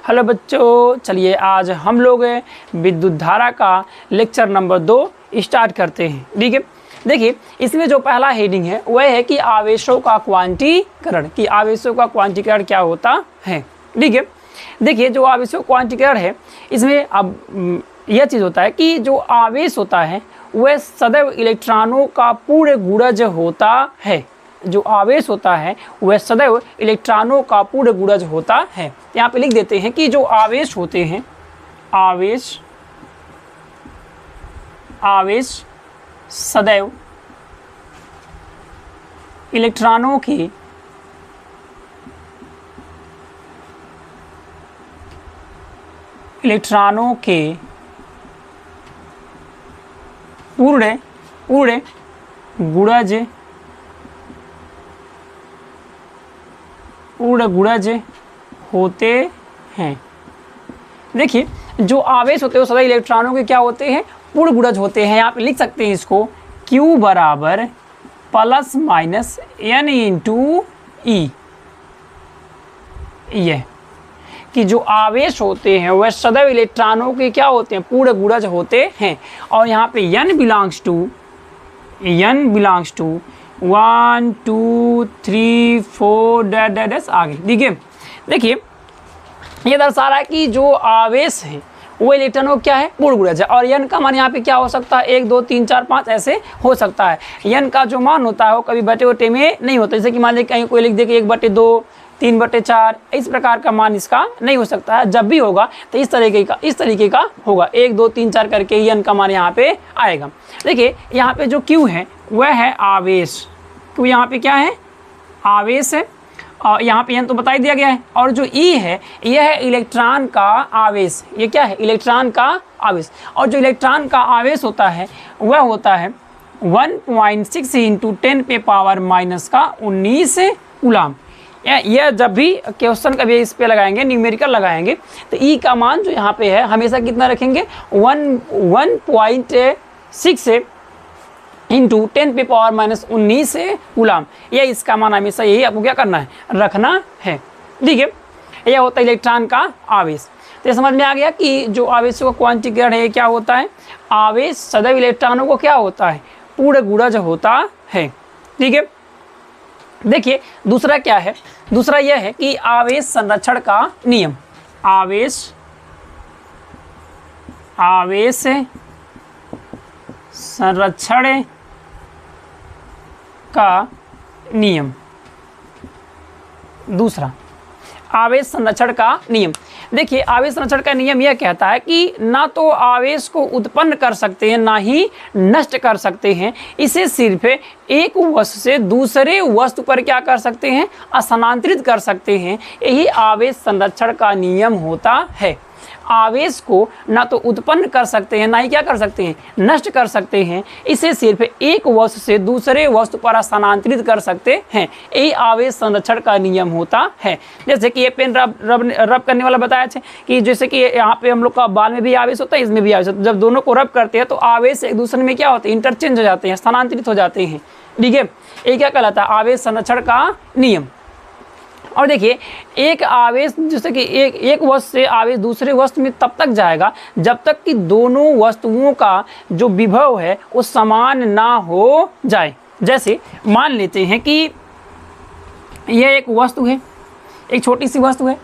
Hello बच्चों, चलिए आज हम लोग विद्युत धारा का लेक्चर नंबर 2 स्टार्ट करते हैं। ठीक है, देखिए इसमें जो पहला हेडिंग है वह है कि आवेशों का क्वांटीकरण, कि आवेशों का क्वांटीकरण क्या होता है। ठीक है, देखिए जो आवेशों का क्वांटीकरण है इसमें अब यह चीज़ होता है कि जो आवेश होता है वह सदैव इलेक्ट्रॉनों का पूर्ण गुणज होता है। जो आवेश होता है वह सदैव इलेक्ट्रॉनों का पूर्ण गुणज होता है। यहाँ पे लिख देते हैं कि जो आवेश होते हैं, आवेश सदैव इलेक्ट्रॉनों के पूर्ण गुणज होते हैं। देखिए जो आवेश होते हैं वो सदा इलेक्ट्रॉनों के क्या होते हैं, पूर्ण गुणज होते हैं। यहाँ पे लिख सकते हैं इसको Q बराबर प्लस माइनस N इंटू ई। यह कि जो आवेश होते हैं वह सदैव इलेक्ट्रॉनों के क्या होते हैं, पूर्ण गुणज होते हैं। और यहाँ पे N बिलोंग्स टू 1 2 3 4 डैश आगे। ठीक है, देखिए ये दर्शा रहा है कि जो आवेश है वो इलेक्ट्रॉनों क्या है, पूर्ण गुणज है। और n का मान यहाँ पे क्या हो सकता है, 1 2 3 4 5 ऐसे हो सकता है। n का जो मान होता है वो कभी बटे वटे में नहीं होता। जैसे कि मान लीजिए कहीं कोई लिख दे कि 1/2 3/4 इस प्रकार का मान इसका नहीं हो सकता है। जब भी होगा तो इस तरीके का होगा, 1 2 3 4 करके ही n का मान यहाँ पे आएगा। देखिए यहाँ पे जो Q है वह है आवेश, Q यहाँ पे क्या है, आवेश है। और यहाँ पे n तो बता ही दिया गया है। और जो E है यह है इलेक्ट्रॉन का आवेश। ये क्या है, इलेक्ट्रॉन का आवेश। और जो इलेक्ट्रॉन का आवेश होता है वह होता है 1.6 इंटू 10⁻⁻19 कूलाम। यह जब भी क्वेश्चन कभी इस पे लगाएंगे, न्यूमेरिकल लगाएंगे, तो ई का मान जो यहाँ पे है हमेशा कितना रखेंगे, 1.6 इंटू 10⁻⁻19 कूलाम। यह इसका मान हमेशा यही आपको क्या करना है, रखना है। ठीक है, यह होता है इलेक्ट्रॉन का आवेश। तो ये समझ में आ गया कि जो आवेशों का क्वांटीकरण है क्या होता है, आवेश सदैव इलेक्ट्रॉनों को क्या होता है, पूर्ण गुणज होता है। ठीक है, देखिए दूसरा क्या है, दूसरा यह है कि आवेश संरक्षण का नियम। आवेश संरक्षण का नियम। दूसरा आवेश संरक्षण का नियम। देखिए आवेश संरक्षण का नियम यह कहता है कि ना तो आवेश को उत्पन्न कर सकते हैं ना ही नष्ट कर सकते हैं, इसे सिर्फ एक वस्तु से दूसरे वस्तु पर क्या कर सकते हैं, स्थानांतरित कर सकते हैं। यही आवेश संरक्षण का नियम होता है। आवेश को ना तो उत्पन्न कर सकते हैं ना ही क्या कर सकते हैं, नष्ट कर सकते हैं, इसे सिर्फ एक वस्तु से दूसरे वस्तु पर स्थानांतरित कर सकते हैं। यही आवेश संरक्षण का नियम होता है। जैसे कि ये पेन रब करने वाला बताया था कि जैसे कि यहाँ पे हम लोग का बाल में भी आवेश होता है, इसमें भी आवेश होता है। जब दोनों को रब करते हैं तो आवेश एक दूसरे में क्या होते हैं, इंटरचेंज हो जाते हैं, स्थानांतरित हो जाते हैं। ठीक है, ये क्या कहलाता है, आवेश संरक्षण का नियम। और देखिए एक आवेश जैसे कि एक वस्तु से आवेश दूसरे वस्तु में तब तक जाएगा जब तक कि दोनों वस्तुओं का जो विभव है वो समान ना हो जाए। जैसे मान लेते हैं कि यह एक वस्तु है, एक छोटी सी वस्तु है,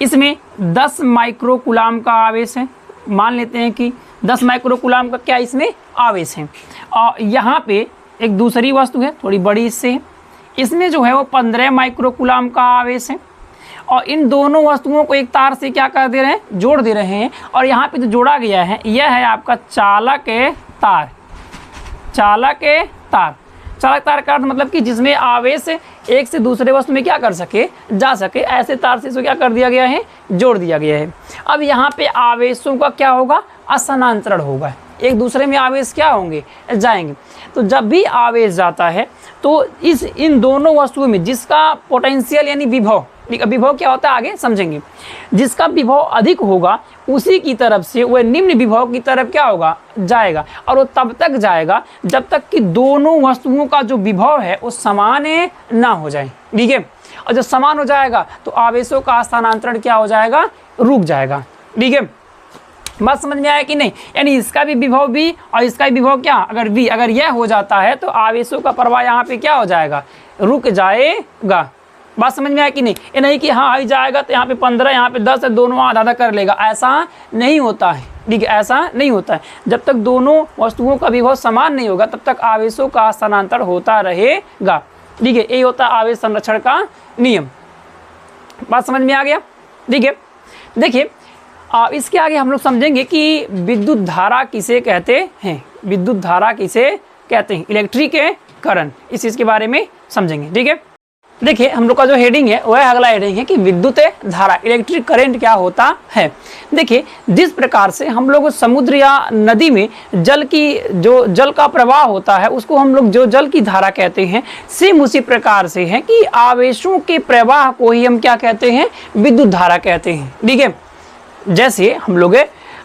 इसमें 10 माइक्रो कूलाम का आवेश है। मान लेते हैं कि 10 माइक्रो कूलाम का क्या इसमें आवेश है। और यहाँ पे एक दूसरी वस्तु है थोड़ी बड़ी इससे है, इसमें जो है वो 15 माइक्रो कूलाम का आवेश है। और इन दोनों वस्तुओं को एक तार से क्या कर दे रहे हैं, जोड़ दे रहे हैं। और यहाँ पे जो जोड़ा गया है यह है आपका चालक तार। चालक तार का अर्थ मतलब कि जिसमें आवेश एक से दूसरे वस्तु में क्या कर सके, जा सके, ऐसे तार से इसको क्या कर दिया गया है, जोड़ दिया गया है। अब यहाँ पे आवेशों का क्या होगा, स्थानांतरण होगा, एक दूसरे में आवेश क्या होंगे, जाएंगे। तो जब भी आवेश जाता है तो इन दोनों वस्तुओं में जिसका पोटेंशियल यानी विभव क्या होता है आगे समझेंगे, जिसका विभव अधिक होगा उसी की तरफ से वह निम्न विभव की तरफ क्या होगा, जाएगा। और वो तब तक जाएगा जब तक कि दोनों वस्तुओं का जो विभव है वो समान ना हो जाए। ठीक है, और जब समान हो जाएगा तो आवेशों का स्थानांतरण क्या हो जाएगा, रुक जाएगा। ठीक है, बात समझ में आया कि नहीं? यानी इसका भी विभव v और इसका भी विभव क्या, अगर v अगर यह हो जाता है तो आवेशों का प्रवाह यहाँ पे क्या हो जाएगा, रुक जाएगा। बात समझ में आया कि नहीं? ये नहीं कि हाँ आई जाएगा तो यहाँ पे 15 यहाँ पे 10 है, दोनों आधा आधा कर लेगा, ऐसा नहीं होता है। ठीक है, ऐसा नहीं होता है। जब तक दोनों वस्तुओं का विभव समान नहीं होगा तब तक आवेशों का स्थानांतरण होता रहेगा। ठीक है, यही होता है आवेश संरक्षण का नियम। बात समझ में आ गया? ठीक है, देखिए इसके आगे हम लोग समझेंगे कि विद्युत धारा किसे कहते हैं। विद्युत धारा किसे कहते हैं, इलेक्ट्रिक करंट, इस चीज़ के बारे में समझेंगे। ठीक है, देखिए हम लोग का जो हेडिंग है वह अगला हेडिंग है कि विद्युत धारा, इलेक्ट्रिक करंट क्या होता है। देखिए जिस प्रकार से हम लोग समुद्र या नदी में जल का प्रवाह होता है उसको हम लोग जो जल की धारा कहते हैं, सेम उसी प्रकार से है कि आवेशों के प्रवाह को ही हम क्या कहते हैं, विद्युत धारा कहते हैं। ठीक है, जैसे हम लोग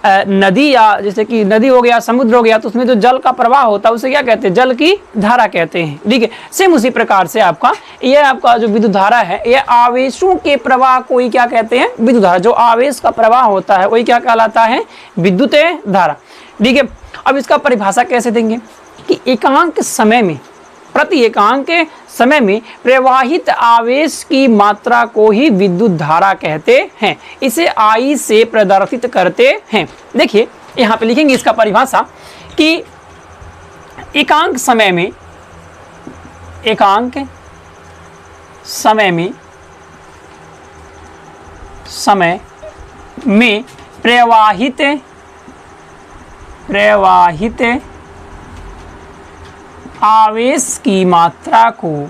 नदी या जैसे कि नदी हो गया, समुद्र हो गया, तो उसमें जो जल का प्रवाह होता है उसे क्या कहते हैं, जल की धारा कहते हैं। ठीक है, सेम उसी प्रकार से आपका जो विद्युत धारा है यह आवेशों के प्रवाह को ही क्या कहते हैं, विद्युत धारा। जो आवेश का प्रवाह होता है वही क्या कहलाता है, विद्युत धारा। ठीक है, अब इसका परिभाषा कैसे देंगे कि एकांक समय में, प्रति एकांक समय में प्रवाहित आवेश की मात्रा को ही विद्युत धारा कहते हैं। इसे I से प्रदर्शित करते हैं। देखिए यहाँ पे लिखेंगे इसका परिभाषा कि एकांक समय में प्रवाहित आवेश की मात्रा को,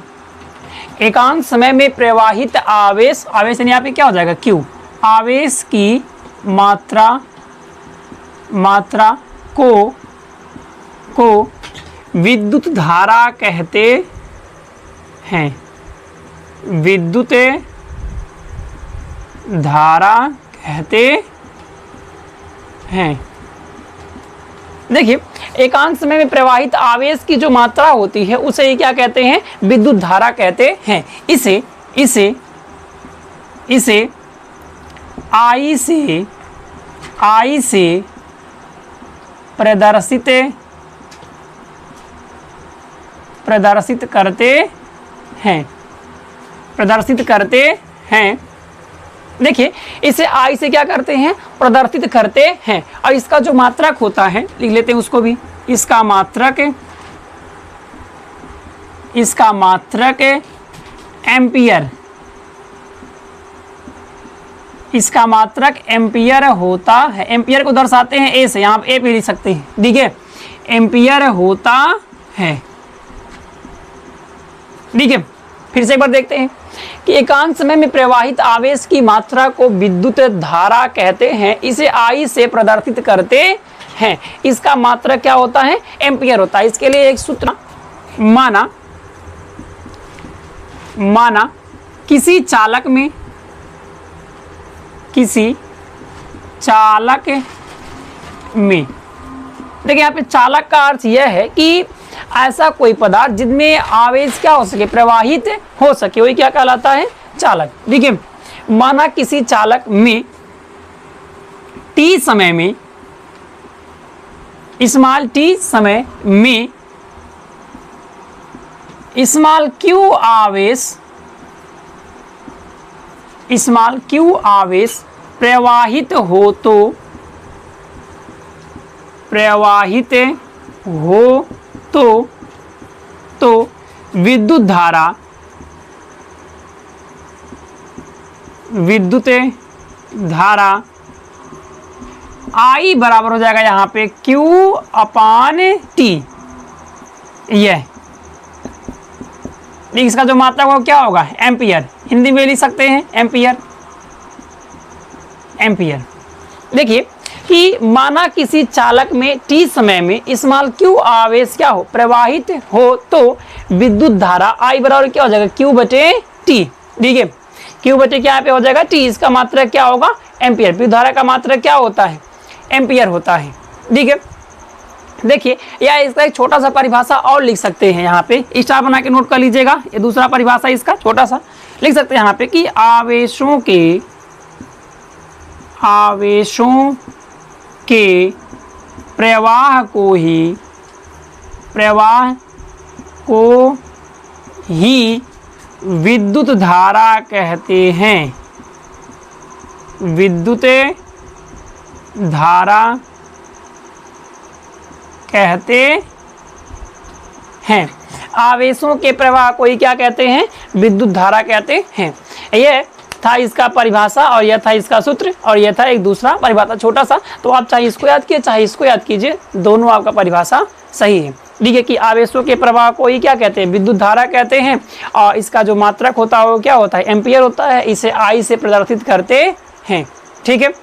एकांक समय में प्रवाहित आवेश यानी यहाँ पे क्या हो जाएगा, Q, आवेश की मात्रा को विद्युत धारा कहते हैं। विद्युत धारा कहते हैं। देखिए एकांक समय में प्रवाहित आवेश की जो मात्रा होती है उसे क्या कहते हैं, विद्युत धारा कहते हैं। इसे I से प्रदर्शित करते हैं। देखिए इसे I से क्या करते हैं, प्रदर्शित करते हैं। और इसका जो मात्रक होता है लिख लेते हैं उसको भी, इसका मात्रक एम्पियर, इसका मात्रक एम्पियर होता है। एम्पियर को दर्शाते हैं ए से, यहाँ ए पे लिख सकते हैं। ठीक है, एम्पियर होता है। ठीक है, फिर से एक बार देखते हैं कि एकांक समय में प्रवाहित आवेश की मात्रा को विद्युत धारा कहते हैं। इसे I से प्रदर्शित करते हैं। इसका मात्रक क्या होता है, एम्पियर होता है। इसके लिए एक सूत्र, माना किसी चालक में, देखिए यहाँ पे चालक का अर्थ यह है कि ऐसा कोई पदार्थ जिसमें आवेश क्या हो सके, प्रवाहित हो सके, वही क्या कहलाता है, चालक। ठीक है, माना किसी चालक में t समय में, स्मॉल t समय में स्मॉल q आवेश प्रवाहित हो तो विद्युत धारा I बराबर हो जाएगा यहाँ पे Q/T। यह इसका जो मात्रा वो क्या होगा, एम्पियर। हिंदी में लिख सकते हैं एम्पियर। देखिए कि माना किसी चालक में t समय में स्मॉल q आवेश क्या हो, प्रवाहित हो, तो विद्युत धारा I बराबर क्या हो जाएगा, Q/T। ठीक है, Q/T क्या पे हो जाएगा, T। इसका मात्रा क्या होगा, एम्पियर। विद्युत धारा का मात्रा क्या होता है, एम्पियर होता है। ठीक है, देखिए, या इसका एक छोटा सा परिभाषा और लिख सकते हैं, यहाँ पे स्टार बना के नोट कर लीजिएगा। ये दूसरा परिभाषा इसका छोटा सा लिख सकते हैं यहाँ पे कि आवेशों के प्रवाह को ही विद्युत धारा कहते हैं। विद्युत धारा कहते हैं। आवेशों के प्रवाह को ही क्या कहते हैं? विद्युत धारा कहते हैं। यह था इसका परिभाषा और यह था इसका सूत्र और यह था एक दूसरा परिभाषा छोटा सा। तो आप चाहे इसको याद कीजिए चाहे इसको याद कीजिए, दोनों आपका परिभाषा सही है। ठीक है कि आवेशों के प्रवाह को ही क्या कहते हैं? विद्युत धारा कहते हैं। और इसका जो मात्रक होता है वो क्या होता है? एम्पियर होता है। इसे आई से प्रदर्शित करते हैं। ठीक है।